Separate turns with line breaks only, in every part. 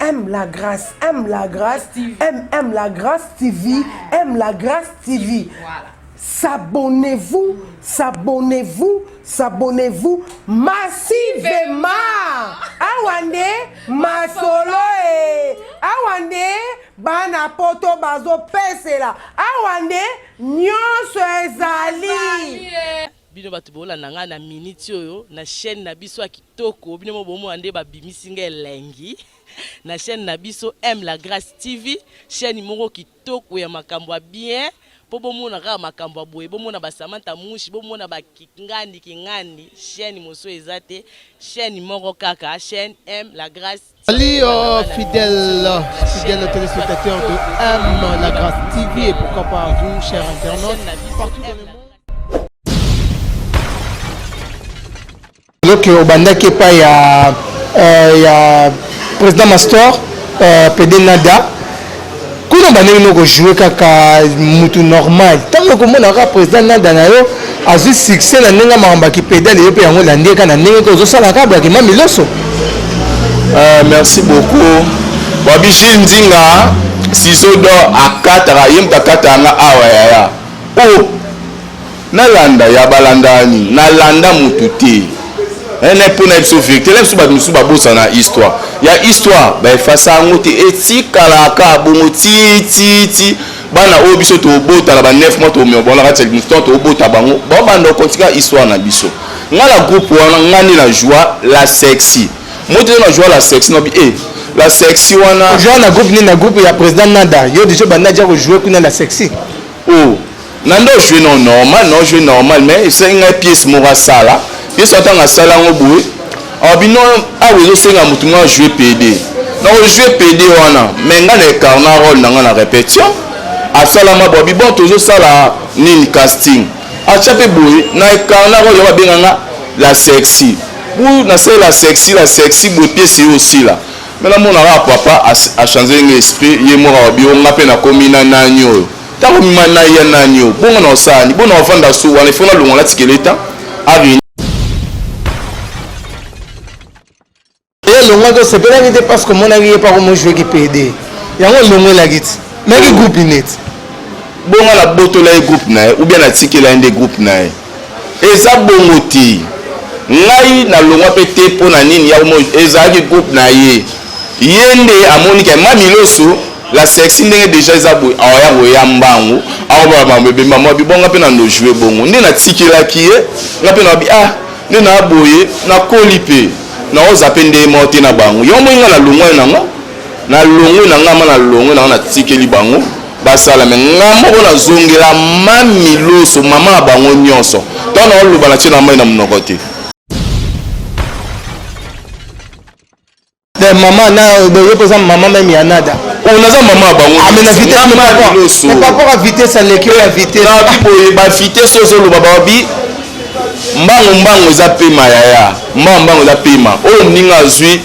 aime la grâce, aime la grâce, aime la grâce TV, aime la grâce TV.
Voilà.
S'abonnez-vous, s'abonnez-vous, s'abonnez-vous massivement. Awande masolo awande bana poto bazo pesela awande nyonso ezali.
Bino batu bola nanga na minute oyo na chaîne na biso ya kitoko bino bomo ande ba bimisinga elengi na chaîne na biso aime la grâce TV chaîne moko kitoko ya makambo bien po bomona ka makambo boye bomona ba Samantha Mushi bomona ba kingandi chaîne moso ezate chaîne moko kaka chaîne aime la grâce.
Salut fidèles téléspectateurs de aime la grâce TV et pourquoi pas vous chers internautes partout dans le monde. Donc au bandaki pa ya président Mastor PD Nada kuna baneli no jouer kaka mutu normal tango komona ka président Nada na yo azu succès na nenga mamba ki pedale yo pe yango la ndeka na nenga ko zo sala ka ba ki mamiloso.
Merci beaucoup Babishi Ndinga Sisodo akatara yemta katanga awa ya oh nalanda ya balandani nalanda mututi ene pour na biso victime biso ba misu ba bosa na histoire ya histoire ba efasa ngoti etikala ka bomoti bana o biso to bota la ba 9 mois to mi bona ka tsel musto to bota bango ba bando kontika histoire na biso ngala groupe wana ngani la joie la sexy moti na joie la sexy no bi la sexy wana
joie na groupe ni na groupe ya président Nada yo déjà banda dia ko jouer kuna la sexy
oh nando jouer non normal mais c'est une pièce mora sala pièce atanga sala ngoboui abino awezo senga mutu nga jouer PD na jouer PD wana mais nga le carna rôle na nga na répétition asala mabobi bon toujours sala nini casting a chape boui na carna rôle ba benganga la sexy ou na c'est la sexy boui pièce aussi là mais là mon papa a changé l'esprit yemora bio nga pe na komina nanyo tango mimana ya nanyo bongo na osani bona ovanda so wana ifona longo la tikeleta ari
et longo ko c'est pas que parce que mon ami est pas comme jouer qui PD yango longo la git mais qui groupe net
bongo la boto la groupe na ou bien la tikela inde groupe na eza bongo ti ngai na longo pété pona nini ya mo eza ki groupe na ye yende amoni ke mamiloso la sexy ndenge déjà ezabou aya roya mbangu awa ba mbemba mo bibonga pe na no jouer bongo ndi na tikela kiye na pe na bi ndi na boye na kolipe na oza pe nde moti na bango yo moinga na longwe na longwe na ngama na longwe na tikeli bango basala me ngamo ko na zongela mamiloso mama bango nyonso to na oluba na china mai na mnokote
de maman na de représente maman même ya Nada
on a maman bango
mais la vitesse mais par rapport à vitesse à l'équipe la vitesse
na biboye ba vitesse ozo lo baba bi mbango eza pema yaya mbango eza pema o ninga zui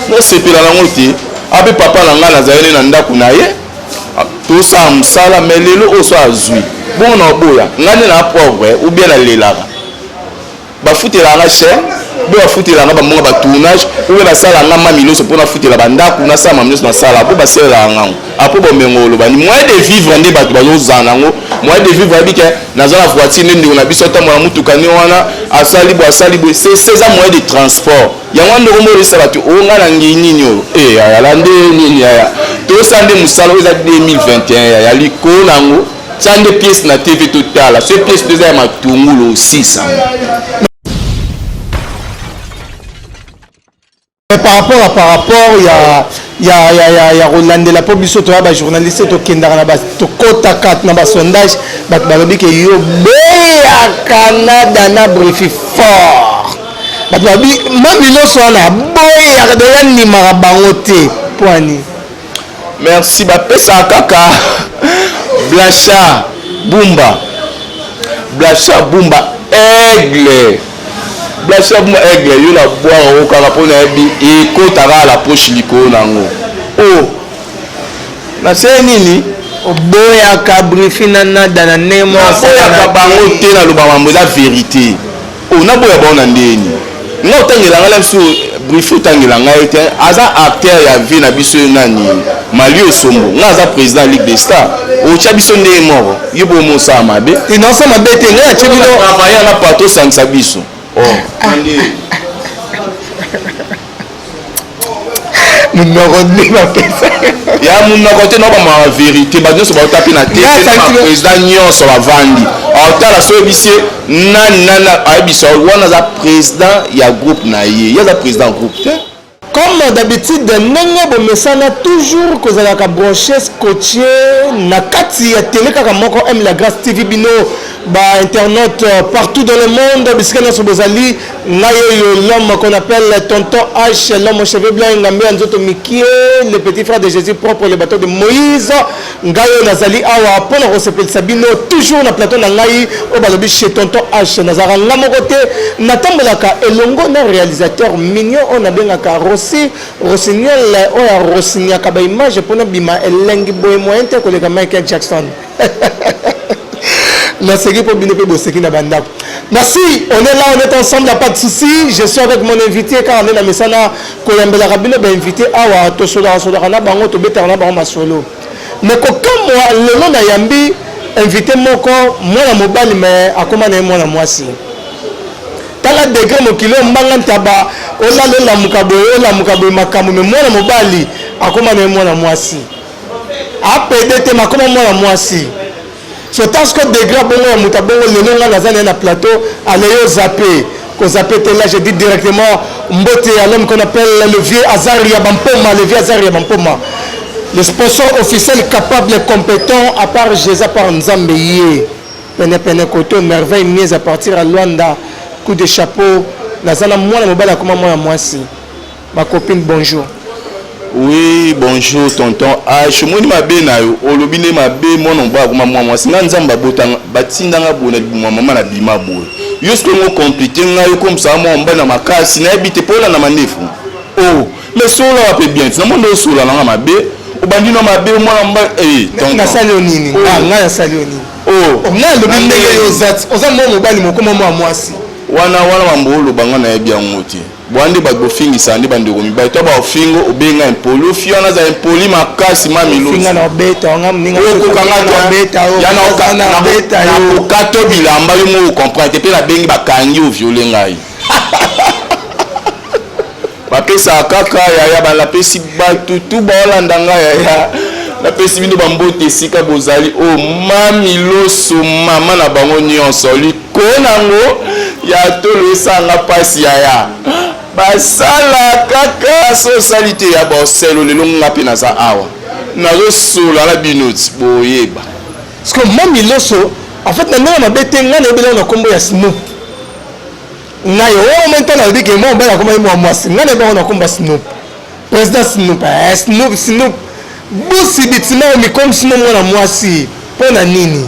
no sepela na ngoti abe papa na ngana zaene na ndaku na ye to sa msala melelo o so azui bon na boya ngane na pauvre ou bien la lelaka ba futela nga cher bo ba futela nga ba monga ba tournage ou la sala nga mamiloso pona futela ba ndaku na sa mamiloso na sala bo ba sela nga apo bo mengolo ba ni moyen de vivre nde bato bazo zana ngo moyen de vivre bike na zala voiture nde na biso ta mwana mutuka ni wana asali bo c'est ça moyen de transport yango ndo mo resa bato o nga na ngini nyo ya lande nini ya to sande musala eza 2021 ya liko nango sande pièce na TV Total ce pièce déjà matungulo 600
par rapport il y a Roland la publicité to ba journaliste to kendara na ba to kota kat na ba sondage ba balobi ke yo be à Canada na brief fort ba balobi mamiloso na boy ya de ni marabangote poani
merci ba pesa kaka Blanchard Bumba aigle Blanchard Bumba aigle yo la boire au kaka pona bi e kotara la poche liko nango oh na c'est nini
oboya ka brifina na dana nemo
oya ka bango te na loba mambo la vérité oh na boya bona ndeni nga otangela ngala biso Brifo tangela ngai te aza acteur ya vie na biso nani Mali Osombo nga aza président Ligue des Stars ocha biso ndenge moko yo bo mosa mabe
et non ça mabe te nga chebino
travailler na pato sangisa biso andi
munoko ma pesa
ya munoko te no ba ma vérité ba nyonso ba taper na tête na président nyonso ba vandi otala so bisie nana abiso wana za président ya groupe na ye ya za président groupe te.
Comme d'habitude, ndenge bomesana toujours kozalaka branché scotché na kati ya télé kaka moko aime la grâce TV bino ba internautes partout dans le monde bisikana sobozali ngayo l'homme qu'on appelle tonton H l'homme aux cheveux blancs ngambe nzoto mikie le petit frère de Jésus propre le bateau de Moïse ngayo nazali awa pona ko sepelisa bino toujours na plateau na ngai o balobi chez tonton H nazara ngamoko te natambolaka elongo na réalisateur mignon on a bengaka Rossignol oya Rossignol ka ba image pona bima elengi boy moyen te ko le Michael Jackson. Merci pour bien merci, on est là, on est ensemble, il n'y a pas de souci. Je suis avec mon invité car on est dans le Messana Koyambela Rabino, invité à Tosola Solarana Bango, Tobetarana Bango Masolo. Mais comme moi, le nom de Yambi, invité Moko, moi la mobile, mais à comment moi la moisi. Tala degré mon kilo, Mbangan Taba, Ola la Mukabo, Makamu, mais moi la mobile, à comment moi la moisi. Après, t'es ma comment moi la moisi. C'est parce que degré bon mutabongo le nom na na plateau allez zapper qu'on zappé là je dis directement mbote à l'homme qu'on appelle le vieux Azaria Bampoma le sponsor officiel capable et compétent à part Jésus par Nzambeye pene koto merveille mise à partir à Luanda coup de chapeau nazana moi la mobile comme moi si ma copine bonjour.
Oui, bonjour tonton. Je suis mabe na yo. Olobine mabe mon omba kuma moi singa nzamba botanga batinda nga bona maman na bima boy. Yo ce que mo compliqué nga yo comme ça mo omba na makasi na habite pola na manefu. Oh, mais sola wa pe bien. Na mo ndo sola na mabe. Obandi na mabe mo omba tonton.
Na salionini. Ah, nga ya salionini. Oh, nga lobine yo zat. Oza mo mobali mo kuma moi si.
Wana mambolo banga na ebia ngoti. Bwande bagbo fingi sandi bandeko mibai to ba fingo obenga impolo fiona za impoli makasi mamilo
finga na beta nga mninga
ko kanga
beta
ya na beta yo kato bilamba yo mo comprendre pe la bengi bakangi o violer ngai ba pesa kaka ya ba la pesi ba tutu ba olanda ngai ya la pesi bino bambote sika bozali o mamiloso mama na bango nyonso likonango ya tolo sanga pasi ya basala kaka socialité ya boselo lelo ngapi na za awa na sola la binoti boyeba
parce que mamiloso en fait na ndenge mabete nga na ebela na kombo ya Snoop ngayo o maintenant dit que moi bana comme moi nga na ba na kombo Snoop président Snoop bosi bitima mi comme sinon moi na moi si pona nini.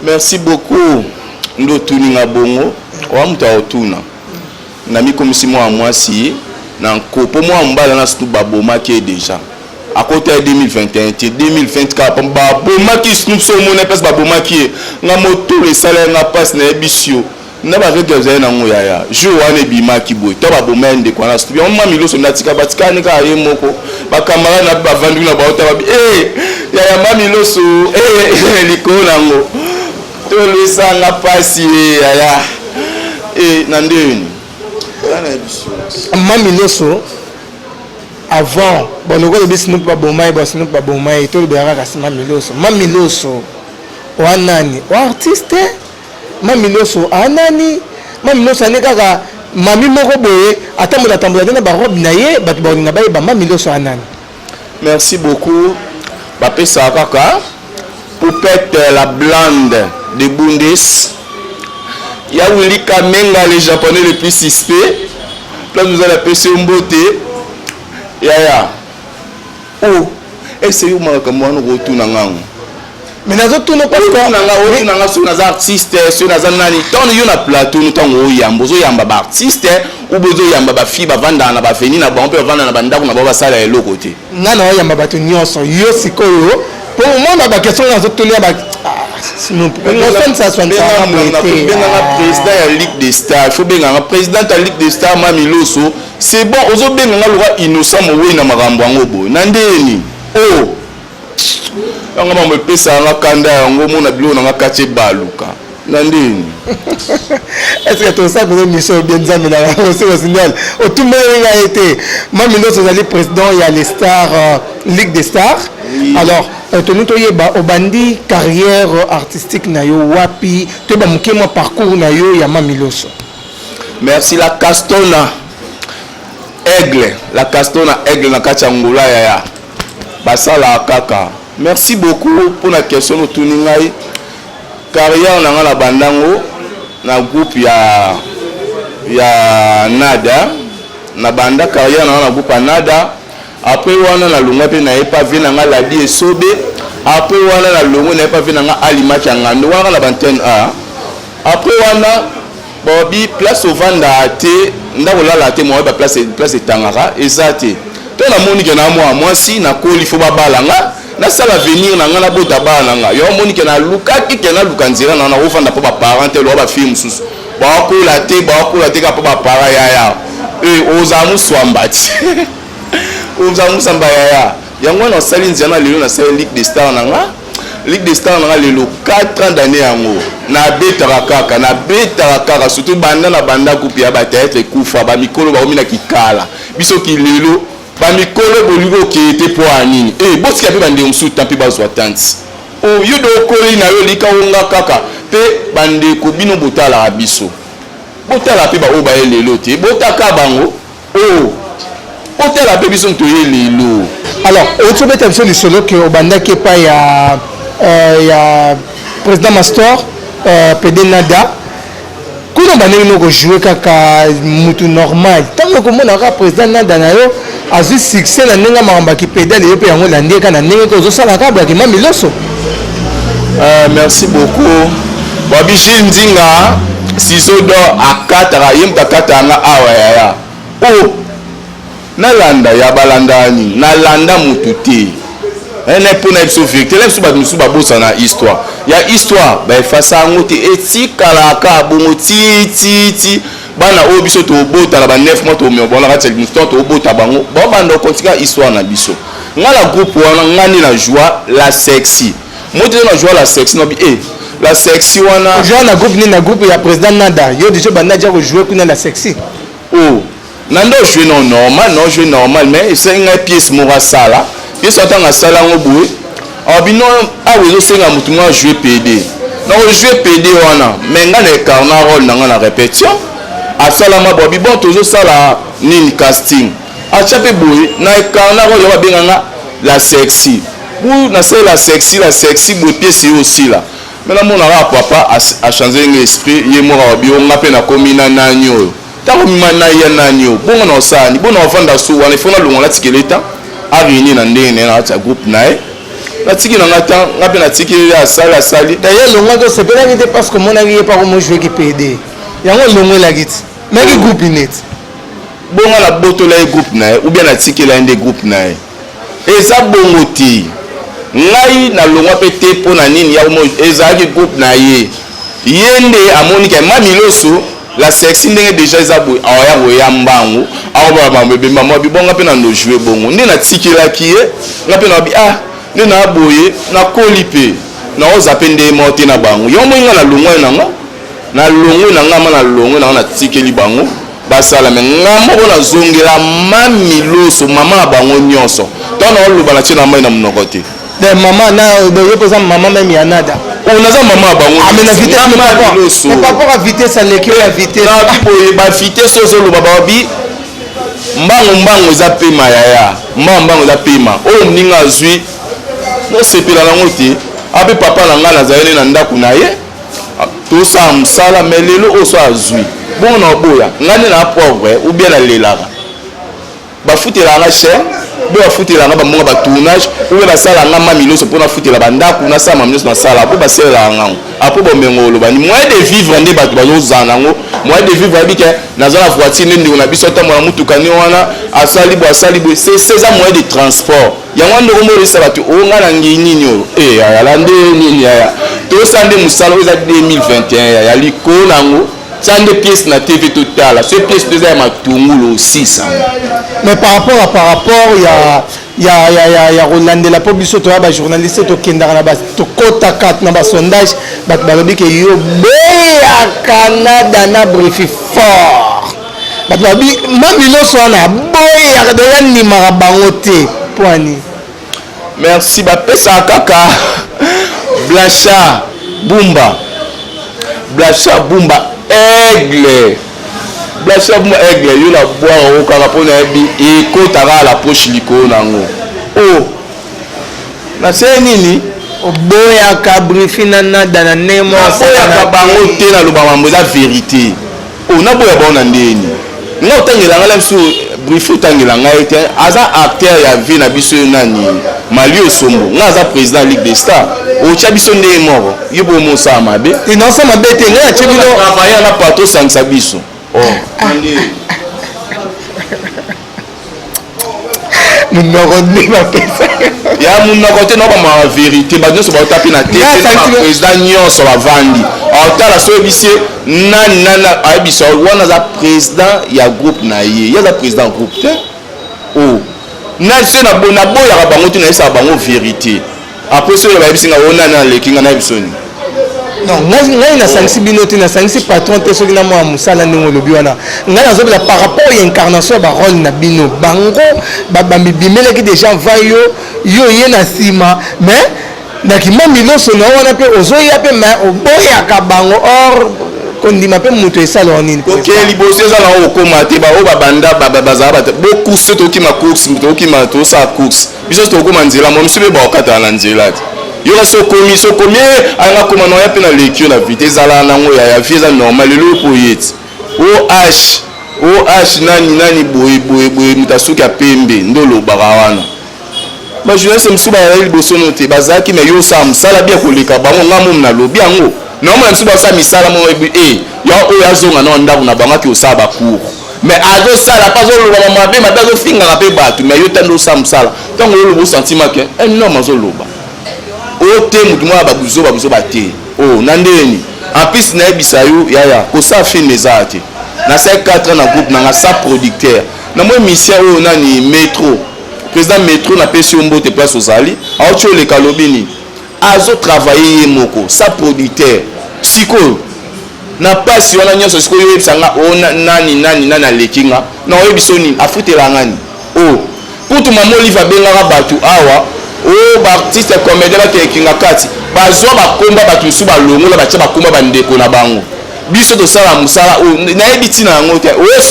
Merci beaucoup ndo tuninga bongo wa mtu otuna na mi comme si moi si na nkopo moi mbala na Snoop babomaki déjà à côté de 2021 2024 babomaki Snoop so mona pesa babomaki nga moto le salaire nga passe na ebisio na ba rege za na ngoya ya jo wana bimaki boy to babomende kwa na Snoop on mamiloso ndatika batikani ka ye moko ba camera na ba vandu na ba ota ba ya mamiloso likona ngo to le sanga pasi ya nandeni
mamiloso avant bon le gars Snoop babomai to le beraka mamiloso wanani wa artiste mamiloso anani mamiloso anekaka mami moko boye atambola na ba robe na ye bat ba na ba mamiloso anani.
Merci beaucoup bapesa kaka Poupette la blonde de Bundes. Il y a Willy Kamenga, les japonais les plus suspects. Là, nous allons appeler ce mbote. Ya. Oh, et c'est où moi comme moi nous retournons en
mais nous autres nous pas
sur nos artistes, sur nos nani. Tant nous y a plateau, nous t'en haut yambo, zo yamba artiste, ou bozo yamba ba fille, ba vanda na ba feni na ba on peut vendre na banda na ba sala et l'autre côté.
Nana yamba ba tu nyonso yo sikoyo. Pour moi na ba question nous autres nous ba Sinon, ça soit
président ya Ligue des Stars. Il faut bien un président de la Ligue des Stars, Mamiloso. C'est bon, aux autres, bien un loi innocent, mais na marambango. Nandeni. Oh. On va me payer ça en Kanda, on va me dire on a caché baluka. Nandeni.
Est-ce que tout ça vous avez mis sur bien dans la signal? Au tout le monde a été. Mamiloso est président, il y a les stars, Ligue des Stars. Alors, au bandi carrière artistique na yo wapi to ba mukema parcours na yo ya Mamiloso.
Merci la Castona Aigle na Kachangula ya basala kaka. Merci beaucoup pour la question autour ngai. Carrière na ngala bandango na groupe ya Nada na banda carrière na groupe ya Nada. Après wana na lunga pe na epa vina nga la die sobe. Après wana na lunga na epa vina nga alima changando wana la bantene a. Après wana bobi place au vanda te ndakola la te mo ba place tangara ezate. To na moni ke na moi si na koli fo ba balanga na sala venir na nga na bota balanga. Yo moni ke na luka ki ke na lukanzira na ofanda po ba parent lo ba film susu. Ba ko la te ka po ba para ya. Ozamu swambati. Ozamu sambaya yango na sali nzana lelo na sali Ligue des Stars nanga Ligue des Stars nanga lelo 4 ans d'année yango na betara kaka surtout banda na banda coupe ya ba théâtre kufa ba mikolo ba omina kikala biso ki lelo ba mikolo boligo ki était pour anini bosi ka pe bande msu tampi bazwa tanti yudo koli na yo lika onga kaka pe bande ko bino botala biso botala pe ba oba lelo te botaka bango
alors, autre chose du solo que au banda qui pas il y a président Mastor PD Nada. Quand on banda nous jouer kaka mutu normal. Tant que mon ara président Nada na yo a eu succès na nenga mamba qui pédale yo pe yango landé kana nenga ko zo sala kabla ki Mamiloso.
Merci beaucoup. Babi Nzinga Sisodo akatara yimta katanga awa ya. Nalanda ya balandani nalanda mututi ene pona biso victoire biso ba musu ba bosa na histoire ya histoire ba efasa ngote etikala ka bongo ti bana o biso to bota la ba 9 mois to me bona ka teli musto to bota bango ba banda kontika histoire na biso ngala groupe wana ngani na joie la sexy moto na joie la sexy no bi la sexy wana
joie na groupe ni na groupe ya président Nada yo déjà banda dia ko jouer kuna la sexy
Nando jouer non normal mais c'est une pièce mora sala pièce atanga sala ngoboué abino awezo senga mutunga jouer PD na jouer PD wana menga na carna rôle na répétition a sala ma bobi bon tozo sala nini casting a chape boy na carna rôle ya benganga la sexy ou na c'est la sexy bo pièce aussi là mais la mon papa a changé l'esprit yemora obi on ngape na komina nanyo tango mimana ya nanyo bongo na osani bona ofanda so wana ifona longo la tikeleta a réunir na ndene na ta groupe nae la tiki na ngata ngape na tiki ya sali
d'ailleurs longo ko sepela ngite parce que mon ami pas comme jouer qui PD yango longo la git mais qui groupe net
bongo la boto la groupe nae ou bien na tiki la inde groupe nae eza bongo ti ngai na longo pété pona nini ya mo ezaki groupe na yende amoni ke Mamiloso la sexy ndenge déjà ezabwe aya boya mbangu awa ba bebe mama bibonga pe na ndo jouer bongo ndi na tikela kiye ngape na bi ndi na boye na kolipe na oza pe nde mote na bango yo moinga na longwe na ngama na longwe na tikeli bango basala me ngamo bona zongela Mamiloso mama bango nyonso tona oluba na china mai na mnokote
de mama na de posa mama même ya Nada
on a mama bango
amena vitesse mais par rapport à vitesse à l'équipe à vitesse
na biboye ba vitesse ozo lo baba bi mbango za pema ya mbango za pema o ninga zui no sepela na ngoti abe papa na ngana zaene na ndaku na ye to sa msala melelo o so azui bon na boya ngani na pauvre ou bien na lelaka ba futela na cher bo afutela nga bamonga ba tournage ou ba sala nga Mamiloso pona futela bandaku na sama Mamiloso na sala po ba sela nga apo bo mengolo ba ni moyen de vivre nde bato bazozana ngo moyen de vivre bike na zala voiture nde na biso ta mona mutuka ni wana asali bo c'est ça moyen de transport yango ndo ko mo resa bato o nga na ngini nyo ala nde nini ya tosande musala oza 2021 ya likolo nango sande pièce na TV totala ce pièce déjà ya matungulu aussi ça.
Mais par rapport ya kolandela po biso to ba journaliste to kendaka na ba to kota kat na ba sondage bat balobi ke yo beya Canada na brief fort bat balobi mamilo sona boya de yani marabango te poani.
Merci bapesa kaka Blanchard Bumba aigle Blanchard Bumba aigle yo la boire au kaka pona bi e kotaka la poche likolo nango oh na c'est nini
oboya ka brifina na dana nemo
ya bango te na loba mambo za vérité oh na boya bona ndeni nga otangela ngala biso brief otangela ngai te aza acteur ya vie na biso nani Mali Osombo nga aza président Ligue des Stars ocha biso nde moko yo bo mosa mabe
inonsa mabe te nga chebino
travailler na pato sangisa biso oh ande
munoko ndi bapesa
ya munoko te no ba ma vérité ba nyonso ba tapi na te na président nyonso bavandi otala so bisie nani abiso wana za président ya groupe na ye ya za président groupe te oh na se na bona boya ka bango te na isa bango vérité après so ya bisinga ona na lekinga na bisoni
non ngai na sangisi bino te na sangisi patron te soki na mwa musala ndenge olobi wana ngai nazobela par rapport ya incarnation ya barole na bino bango bamibimelaki déjà va yo ye na nsima mais nakima miloso na wana mpe ozoya mpe ma oboyaka bango or kondima mpe moto esalaka nini
ok liboso ezala okoma te baoyo babanda bazala bate bocourse tokima course tokima tosala course biso tokoma nzela mo miso mpe baokatala na nzela te yoka sokomi anga koma na oya mpe na lekio na vite ezala nango ya vie eza normal lelo po ye ti oh nani boye moto asoki ya pembe nde olobaka wana bajournaliste mosusu bayala liboso no te bazalaki me yo osala mosala bia koleka bango nga momu nalobi yango naomona mosusu basala misala mo yo oyo azonga na ndako na bango aki osala bacour mais azosala mpe azolobama mabe mabe azofingaka mpe bato mais yo tande osala mosala ntango oloba osentima ke un homme azoloba o te motu moko babuzo bate o na ndeni en plus nayebisa yo yaya kosala filme eza te nasali 4 ans na groupe nanga sa producteur na mwa émission oyo nani métro président métro napesi yo mbote place ozali aoti oleka lobi nini azotravaille ye moko sa producteur sikoyo na pasi wana nyonso sikoyo oyebisanga o nani aleki nga na oyebisa nini afutelanga ni o kutu mama olive abengaka bato awa o baartiste comédien bakekinga kati bazwa bakomba bato mosusu balongola batia bakomba bandeko na bango biso tosala mosala oyo nayebi ntina yango te oyo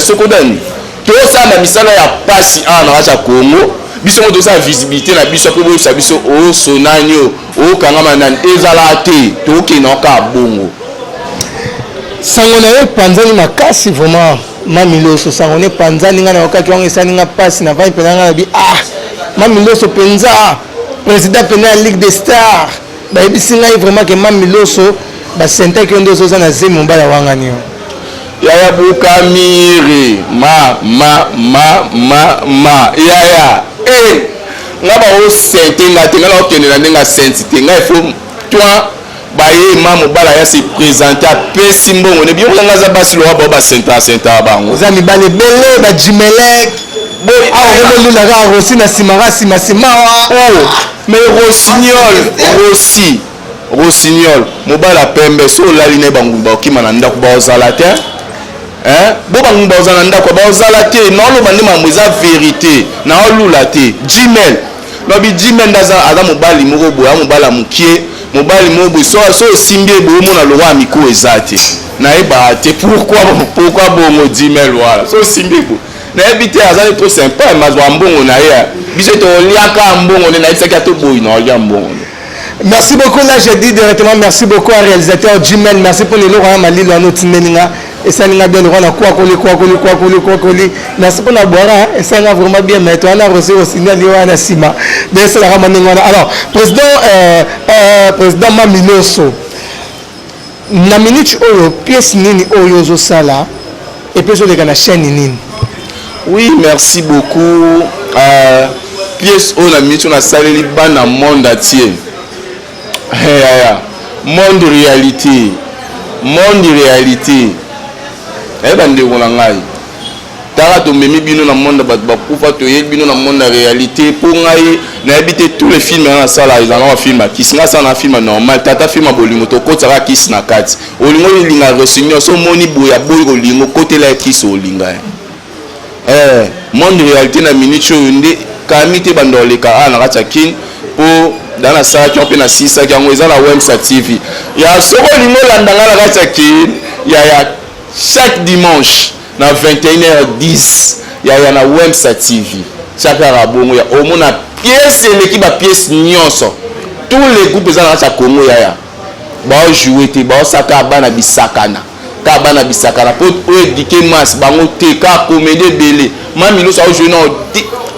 sokoda ni tosala misala ya pasi awa na kati ya Congo biso ngo tosala visibilité na biso mpe boyebisa biso osonani oyo okangama nani ezala te tokenda oka bongo
sango na yo panzani makasi vraiment mamiloso sango ne panzani nga na okaki wango esani nga pasi na vai mpenza nga na bi mamiloso mpenza président mpenza ya Ligue des Stars bayebisi ngai vraiment ke mamiloso basentaki yo nde ozoza na zemi mobala wangani yo
yaya bukamiri yaya nga baosente nga te nga na okende na ndenge asenti te nga ifo toi baye ma mobala ya se présente apesi mbongo ne biyoka nga aza basi lowa bao basenta bango
oza mibale ebele bajimelek aolulaka rosi na nsima
mais rossignol mobala pembe so olali na bangu baokima na ndako baozala te bo bangu baozala na ndako baozala te naoloba nde mambo eza vérité naolula te jimel lobi jimel nde aza mobali moko boye amobala mokie mobali moko boye so osimbi eboye omona lokwa miko eza te nayeba te pourquoi bongo jimel wala so osimbi eboye nayebi te aza trop sympa mazwa mbongo na ye biso toliaka mbongo nde nayebisaki ate boyi na olia mbongo.
Merci beaucoup, là j'ai dit directement merci beaucoup au réalisateur Jimel, merci pour les lots à Malilo à notre Néninga et ça n'a bien droit à quoi coller. Merci pour la boire et ça n'a vraiment bien mettre on a reçu au signal de la Sima. Bien c'est la ramener alors président Mamiloso na minute oyo pièce nini oyo zo sala et puis sur la chaîne nini.
Oui, merci beaucoup. Pièce oyo na minute on a salé bana monde entier. monde réalité bandeko na ngai tala tomemi bino na monde bato bakufa toyebi bino na monde ya réalité mpo ngai nayebi te tous les films na sala ezalaka film akisi nga sala na film normal tata film ya bolingo tokotaka kisi na kati olingo lilinga resu nyonso omoni boye ya boyi kolingo kotela ya kisi olinga monde réalité na minute oyo nde kami te bando oleka na kati ya kini mpo dana salaki mpe na sisaki yango eza na websa tv ya soko olingo olandanga na kati ya kini ya chaque dimanche na 21h10 ya na websa tv chaque rabongo ya omona pièce eleki ba pièce nyonso tous les groupes eza na kati ya Congo ya bao jouer te bao saka bana bisakana ka bana bisakana po éduquer masse bango te ka comédie belé mamilo ça jouer na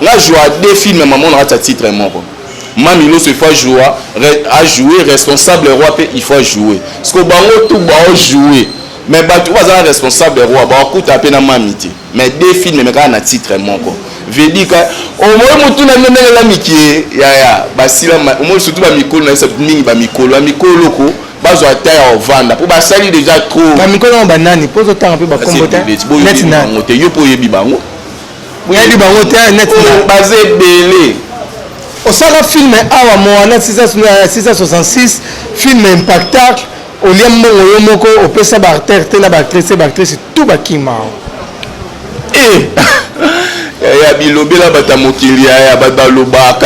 nga joie des films maman na kati ya titre moko mamilo se faut jouer à jouer responsable roi pe il faut jouer parce que bango tout bao jouer mais bato baza responsable roi bakuta pe na mamiti mais des films mais ka na titre moko vedika au moins mutu na ndenge la mikie ya basila au moins surtout ba mikolo na sa mingi ba mikolo ko bazwa taille au vanda pour basali déjà trop
ba mikolo ba nani pozo tanga pe ba kombota net na
ngote yo po yebi bango
yebi bango te net na
basé belé
osala film awa moana 666 film impactacle olia mbongo yo moko opesa ba artère te na ba actrice tout bakima
ya bilobela bata mokili ya baloba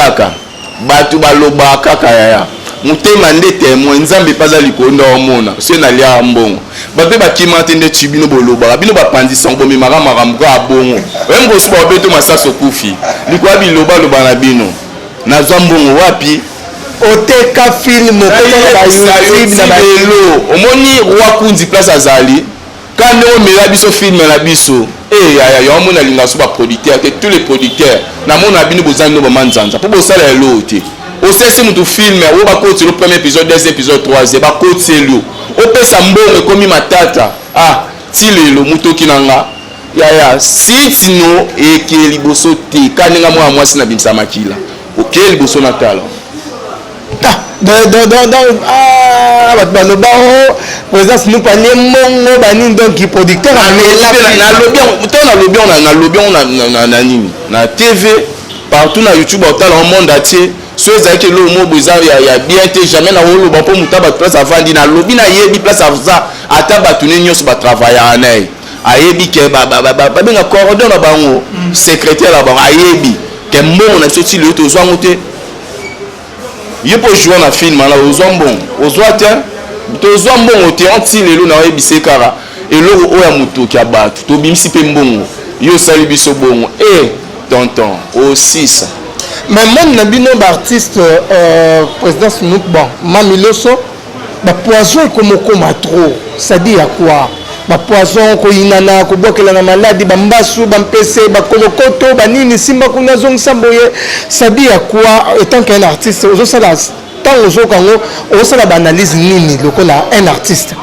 kaka ya mutema nde témoin nzambe paza likonda omona se na lia mbongo bape bakima te nde chibino boloba bino bapandisa ngombe makambo ka bongo wengo suba beto masaso kufi likwa biloba loba na bino nazwa mbongo wapi
oteka film
lelo omoni roi kundi place azali quand on met biso film na biso ya omona linga so ba producteur que tous les producteurs na mona bino bozani no ba manzanza po bosala elo te osese mutu film o ba côté le premier épisode deuxième épisode troisième ba côté elo opesa mbongo komi matata ti lelo mutu kinanga ya sitino ekeli boso te kaninga mwa mwasi na bimsa makila okeli boso na talo
présence nous parler mongo bani donc producteur
na TV partout na YouTube otala au monde entier so ezaki lo mo boza ya bien te jamais na wolo ba po mutaba place avandi na lobi na yebi place avza ata batu nyonso ba travailler anay ayebi ke ba benga coordonner na bango secrétaire la bango ayebi ke mbongo na soti le to zwango te yo po jouer na film na ozwa mbongo ozwa te tozwa mbongo te anti lelo na oyebise kara eloko oya mutoki ya bato tobimisi mpe mbongo yo osali biso bongo tonton au 6
mais monde na bino baartiste présidence nous bon mamiloso bapoison ekomokoma trop c'est-à-dire ya quoi bapoison koyinana kobokela na maladi bambasu bampese bakolokoto banini simba kuna zongisa mboye c'est-à-dire ya quoi étant qu'un artiste ozosala tant ozokango ozosala baanalyse nini lokola un artiste.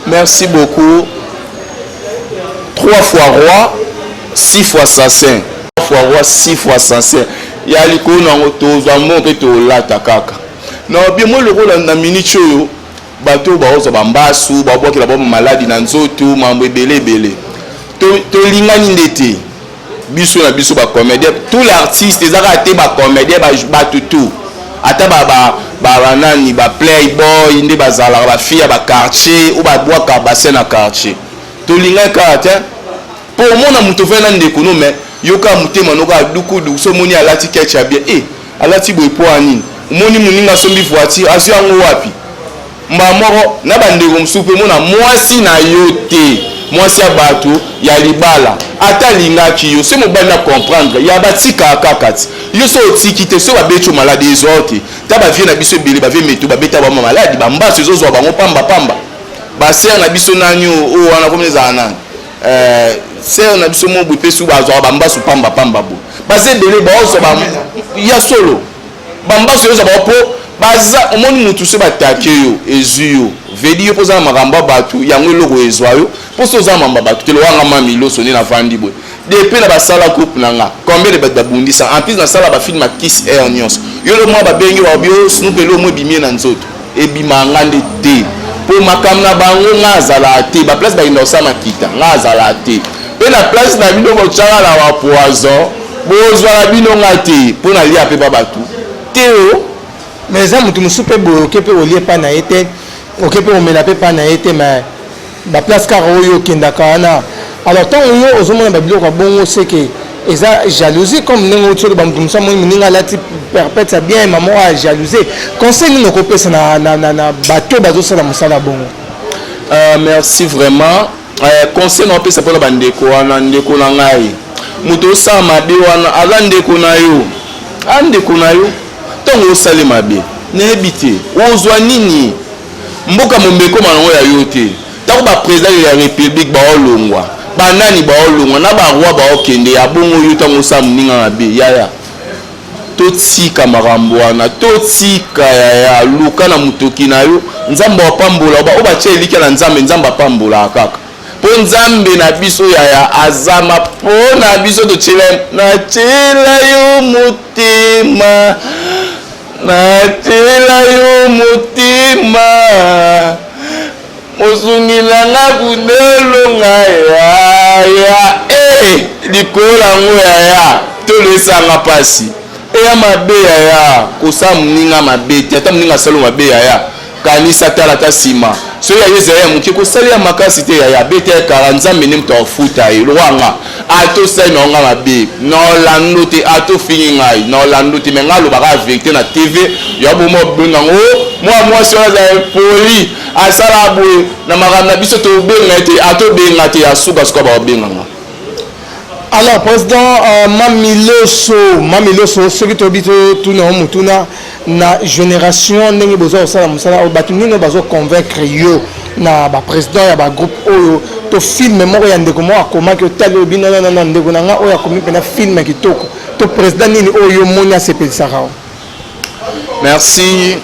Merci beaucoup. 3 fois roi 6 fois assassin 3 fois roi 6 fois assassin ya likolo nango tozwa moko tolata kaka na bien moi le rôle na minute oyo bato baoza bambasu babokela babo maladi na nzoto mambo ebele tolingani ndete biso na biso ba comédien tous les artistes ezaka te ba comédien ba tutu ata ba nani ba playboy nde bazala ba fille ba quartier ou ba boaka bassin na quartier tolingani kaka pour mona muto fena ndeko no mais yoka mutema noka dukudu so moni alati ketcha bien alati boy po anini moni muninga sombi voiture azwi yango wapi mbamoro na bandeko msupe mona mwasi na yote mwasi ya bato ya libala ata lingaki yo se mobali na comprendre ya batika kakati yo so otiki te so babecho malade ezote ta ba vie na biso bele ba vie meto ba beta ba malade ba mbaso ezozwa bango pamba ba ser na biso nani o wana komeza nani ser na biso mo bupesu bazwa ba mbaso pamba bo base bele ba ozo ba ya solo ba mbaso ezozwa ba po baza omoni mutu se batake yo ezuyo vedi yo poza makambo batu yango eloko ezwa yo poso za mamba batu telo wanga mamilo soni na vandi boy depuis na basala couple nanga combien de bat babundisa en plus na sala ba film Kiss Air News yo le mwa ba bengi wa bio Snoop lo mo bimie na nzoto ebima ngande te po makamna bango ngazala te ba place ba inosa makita ngazala te pe na place na bino ko tsala la wa poison bozwa la bino ngati po na lia pe ba batu teo
mais ça mutu musupe bo kepe olie pa na été okepe omela pe pa na été mais ba place car oyo kendaka na alors tant oyo ozomona ba biloko bongo c'est que eza jalousie comme nengo tsolo ba mutu musa mo ninga lati perpète ça bien maman a jalousé conseil ni ko pesa na bato bazo sala musala bongo.
Merci vraiment. Conseil non pesa pour bandeko wana ndeko na ngai muto sa mabe wana ala ndeko na yo andeko na yo tongo osali mabe ne bité ozwa nini mboka mombeko manongo ya yo te tako ba président ya république ba olongwa banani ba olongwa na ba roi ba okende ya bongo yo tongo sa muninga mabe yaya totika makambo wana totika ya luka na mutoki na yo nzambe apambola oba tie elika na nzambe apambola kaka po nzambe na biso yaya azama po na biso to chela na chela yo mutima na chela yo mutima musungila na kudelo ngaya likola ngo yaya tolesanga pasi eya mabe yaya kosa muninga mabe te ata muninga salo mabe yaya kanisa tala ta sima so ya yezaya muke kosali ya makasi te yaya bete kala nzambe ne mto futa elwanga ato sai na nga mabe no lando te ato fingi ngai no lando te menga lo baka vérité na TV ya bomo bonango moi so za poli asala boy na magana biso to benga te ato benga te asuka sko ba benga.
Alors, président Mamiloso, ce qui est tout na génération, n'est besoin de convaincre yo na ba président ya ba groupe oyo to film moko ya ndeko mo akoma ke talo bino na ndeko na nga oyo akomi pena film kitoko to président nini oyo monya sepelisa kao.
Merci.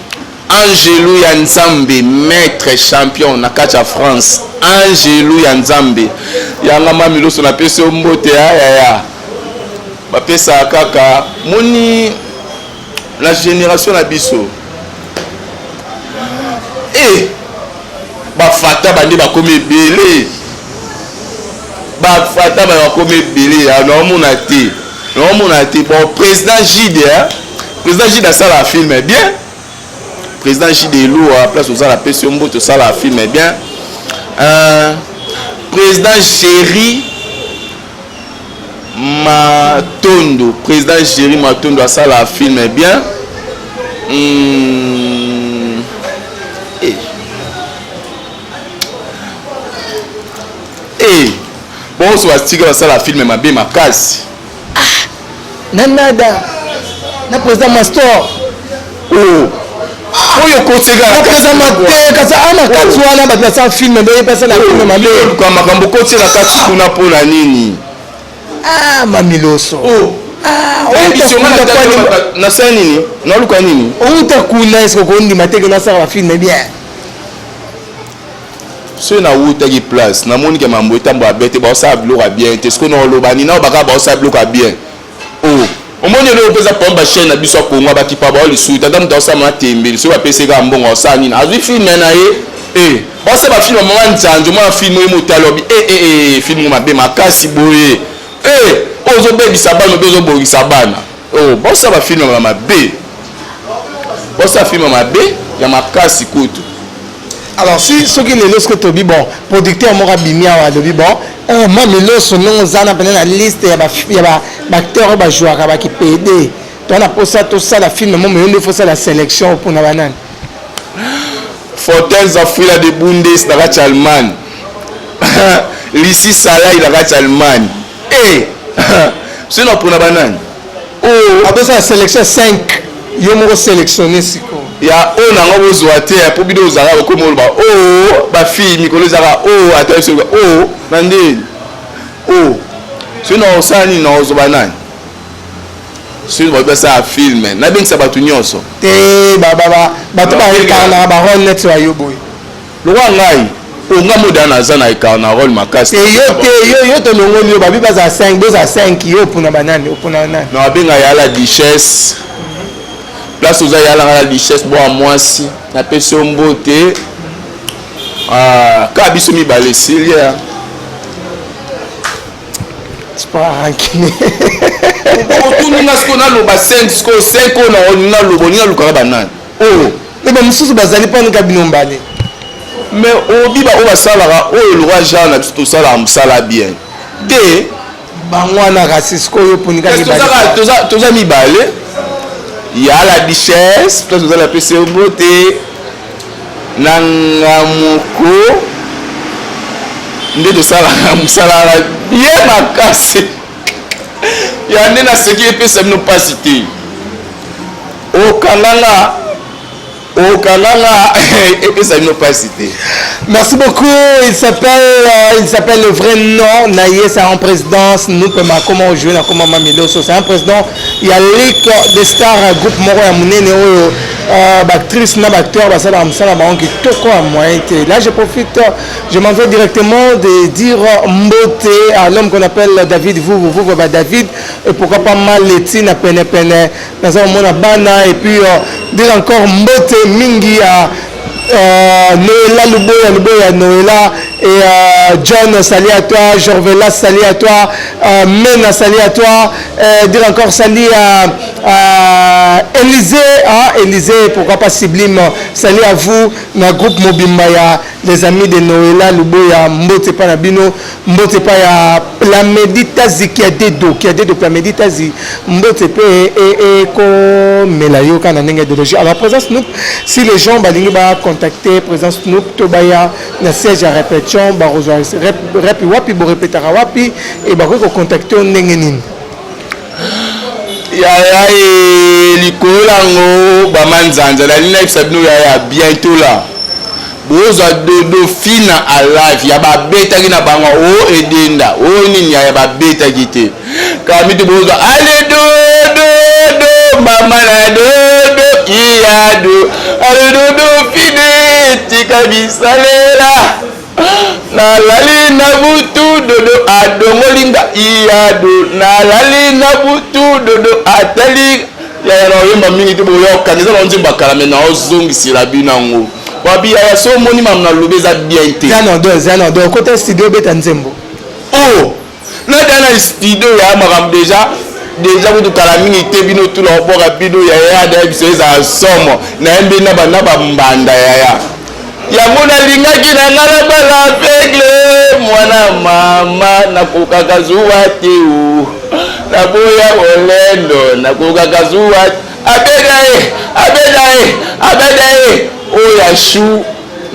Angelou Yanzambe, maître champion na kacha France. Angelou Yanzambe. Yanga Mamiloso na pese mbote ya. Ba pesa kaka moni la génération na biso. Ba fata bandi ba komi belé. Ba fata ba komi belé ya no mona te. No mona te bon président JD président JD a ça la film bien. Président JD Lou à place aux la PC Mboto ça la film bien. Président Chéri Matondo, président Chéri Matondo ça la film bien. Bon so astika ça la film ma bien ma casse.
Nanada. Na président Mastor.
Oyo koteka
kasa mate kasa ama katwana batasa film ndio pesa na film mabe
kwa makambo koteka kati kuna pona nini
Mamiloso
na sa nini na luka nini
utakula esko kondi mateke na sa film bien
so na wuta ki place na moni ke mambo etambo abete ba sa bloka bien te esko na lobani na baka ba sa bloka bien omoni le pesa pomba chaîne na biso ko ngwa baki pa ba oli suita ndam ta sa ma tembe so ba pese ka mbongo sa nini azwi film na ye ba sa ba film mama nzanjo ma film mo talobi film ma be makasi boye ozo bebi sabana bezo bogi sabana ba sa ba film ma be ba sa film ma be ya makasi kutu.
Alors si ce qui est lorsque tu dis bon producteur mora bimia wa de bon Mamiloso non zana pena la liste ya ba acteur ba joueur ba ki PD to na posa to ça la film mais il faut ça la sélection pour na banane
Fortels Afrila de Bundes na Allemagne Lissi Salah na Allemagne sinon pour na banane
après ça la sélection 5 yo mo sélectionner siko
ya ona ngo bozwa te po bido zala ko mo ba ba fille mikolo zala attention nande sinon osani na ozobanani sinon ba sa film na bien ça batu nyonso
te baba batu ba rekana ba honnête wa yo boy
lo wa ngai nga modana zana ikana role makasi
yo to ngoni yo ba bi ba za 5 yo puna banani opuna nani
na benga ya la duchesse place oza yalanga la richesse bo amwasi na pesi mbote ka biso mibale silia
rancune
otuninga siko naloba 5 na naloba oninga lukaka banani
eba mosusu bazali mpanika bino mbale
mais obiba oyo basalaka oyo elokwa genre na biso tosalaka mosala bien te
bango wana kasi sikoyo ponika
toza mibale ya la duchesse place toza la pesi mbote na ngamoko nde tosalaka mosalaka bien makasi ya nde naseki epesa bino mpasi te okanganga epesa bino mpasi te.
Merci beaucoup. Il s'appelle le vrai nom Naïe, en présidence. Nous pouvons comment jouer dans comment Mamiloso. C'est un président. Il y a Ligue des stars groupe Moro ya Munene actrice na acteur basala msala ba qui toko à moyen. Là je profite, je m'en vais directement de dire mbote à l'homme qu'on appelle David vous David et pourquoi pas Maleti na pene dans un monde bana et puis dire encore mbote mingi à Noëlla Luboya Noëlla et John salut à toi, Jorvela salut à toi, Mena salut à toi, dire encore salut à Élisée, pourquoi pas Sublime, salut à vous, na groupe Mobimbaya, les amis de Noëlla Luboya, Mbote pa Nabino, Mbote pa ya Plameditazi qui a des dos Plameditazi, Mbote pa et comme Melayo kana nenge de loger. Alors présence nous, si les gens balingi ba contacter présence nous Tobaya na siège à répétition ba rejoindre rep wapi bo répétera wapi et ba ko contacter ndenge nini.
Yaya likolango ba manzanza la lina ibsabino yaya bientôt là. Boza dodo fina à live ya ba beta kina banga o edenda o nini ya ba beta kite. Kami to boza ale do mama na do iyado ale do fine tika bisalela. Na lali na butu dodo adomolinga iyado na lali na butu dodo atali ya yemba mingi to boyo kanisa na nzimba kala mena ozongi sila binango wabi ya so moni mam na lobeza bien te
zano do côté studio beta nzembo
na dana studio ya makam déjà ko to kala mingi te bino tout la boka bino ya da biso za somo na embe na ba mbanda ya yango nalingaki na ngala bala aveugle mwana mama nakokaka zuwa te naboya olendo nakokaka zuwa abeda oya shu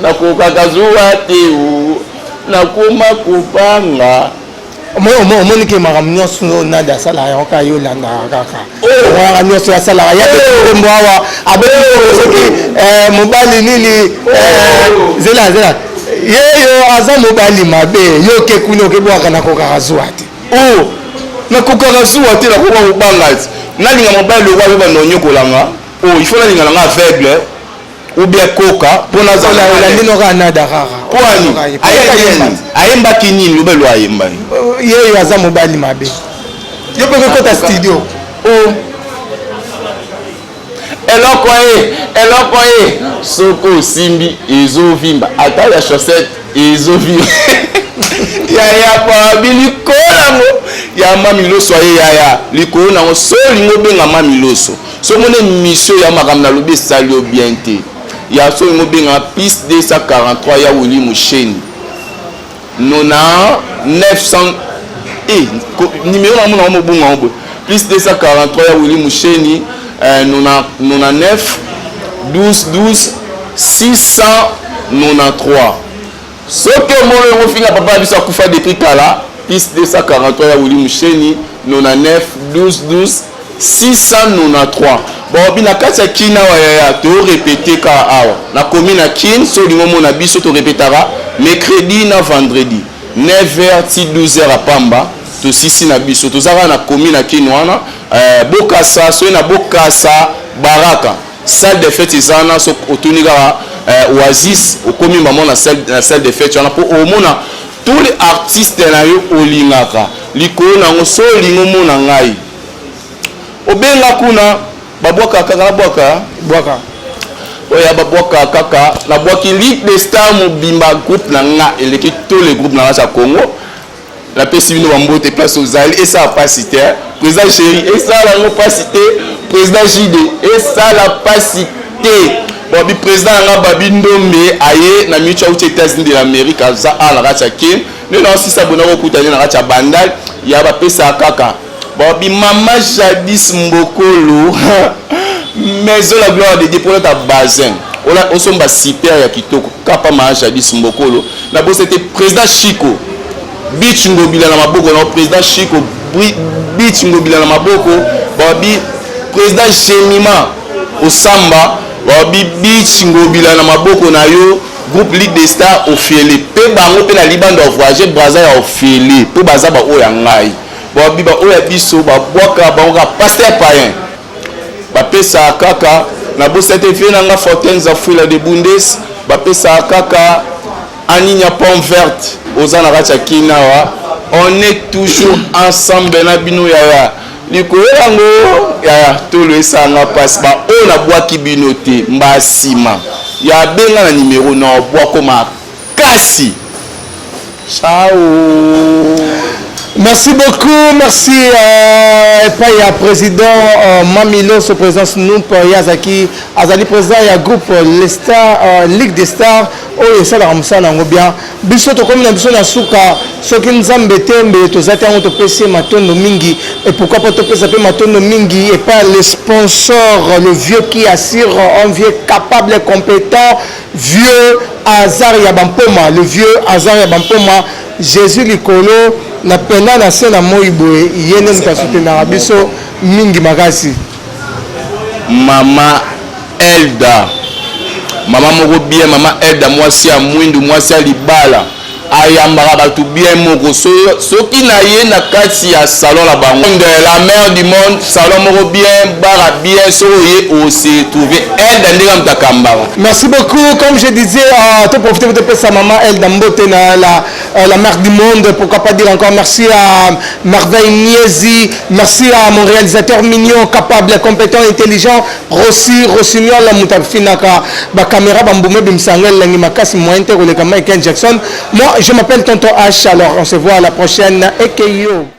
nakokaka zuwa te nakoma kopanga
omoni ke makambo nyonso nadi asalaka yango kaka yo olandaka kaka makambo nyonso asalaka ya tembo awa soki mobali nini zela yeyo aza mobali mabe yo ke kuna okebwaka nakokaka zuwa te
nakokaka zuwa te nakoka kobanga ti nalinga mobali lokwa yo banonyokolanga il faut nalinga nanga aveugle ou bien koka mpona
olandinoka nada kaka
poani ayembaki nini lobelo ayembani
yeyo aza mobali mabe yo mpe kokota studio
eloko ye soko osimbi ezovimba ata ya chaussette ezovimba yaya pabi likolango ya mamiloso aye yaya likolo nango so olingo obenga mamiloso so mone mission ya makambo na lobi esali yo bien te ya so olingo obenga piste 243 ya Willy Musheni nona 900 numéro na mona mobunga obo piste 243 ya Willy Musheni nona 9 12 693 soki omona yango finga papa biso akufa depuis kala piste 243 ya Willy Musheni 99 12 693 bon bina kati ya kina waya to répéter ka awa na komi na kin so lingo mona biso to répétera mercredi na vendredi 9h ti 12h à Pamba to sisi na biso to zaka na komi na kin wana bokasa so na bokasa baraka salle de fête ezana so otunika Oasis okomi maman na salle de fête wana po omona tous les artistes na yo olingaka likolo nango so lingo mona ngai obenga kuna babwaka kaka na bwaka
bwaka
oya babwaka kaka na bwaki Ligue des Stars mobimba groupe na nga eleki tous les groupes na nga Congo la pesi bino bambote place ozali et ça pas cité président chéri et ça la pas cité président JD et ça la pas cité bon bi président nga babi ndombe aye na micho aux États-Unis de l'Amérique za ala racha kin ne non si ça bona ko kutani na racha bandal ya ba pesa kaka bon bi mama Jadis Mbokolo maison la gloire de Dieu pour notre bazin on somba super ya kitoko kapa ma Jadis Mbokolo na bo c'était président Chico Beach Ngobila na maboko na président Chico Beach Ngobila na maboko babi président Chemima Osamba babi Beach Ngobila na maboko na yo groupe Ligue des Stars ofiele pe bango pe na libanda voyager braza ya ofiele pe baza ba oya ngai babi ba oya biso ba bwaka bango pasteur païen ba pesa kaka na bo certifié na nga Fortenza Fuila de Bundes ba pesa kaka Aninya Pomme Verte Ozana Racha Kinawa on est toujours ensemble na bino ya likolo yango ya tolo esanga passe ba on a bwaki bino te mbasima ya benga na numéro na bwako makasi ciao.
Merci beaucoup, merci à président Mamilo, ce président Snoop Yazaki, Azali président et groupe les Stars, Ligue des Stars, oh et ça la ramsa na bien. Biso to comme na biso na suka, ce qui nous embête mais to zati on to pese matondo mingi et pourquoi pas to pese pe matondo mingi et pas les sponsors, le vieux qui assure un vieux capable et compétent, vieux Azar Yabampoma, le vieux Azar Yabampoma, Jésus Likolo na pena na sena moiboe yene mtasutena biso mingi makasi
mama Elda mama moko bien mama Elda mwasi ya mwindu mwasi ya libala ayambaka bato bien moko soki na ye na kati ya salon la bango la mère du monde salon moko bien bara bien so ye o se trouver Elda ndinga mtakambaka.
Merci beaucoup, comme je disais to profiter de sa maman Elda Mbote na la mère du monde, pourquoi pas dire encore merci à Merveille Niezi, merci à mon réalisateur mignon, capable, compétent, intelligent, Rossinion la mutafinaka ba caméra bamboume bimsangel langi makasi moyen te ko le Michael Jackson. Moi je m'appelle Tonton H, alors on se voit à la prochaine. Ekeyo.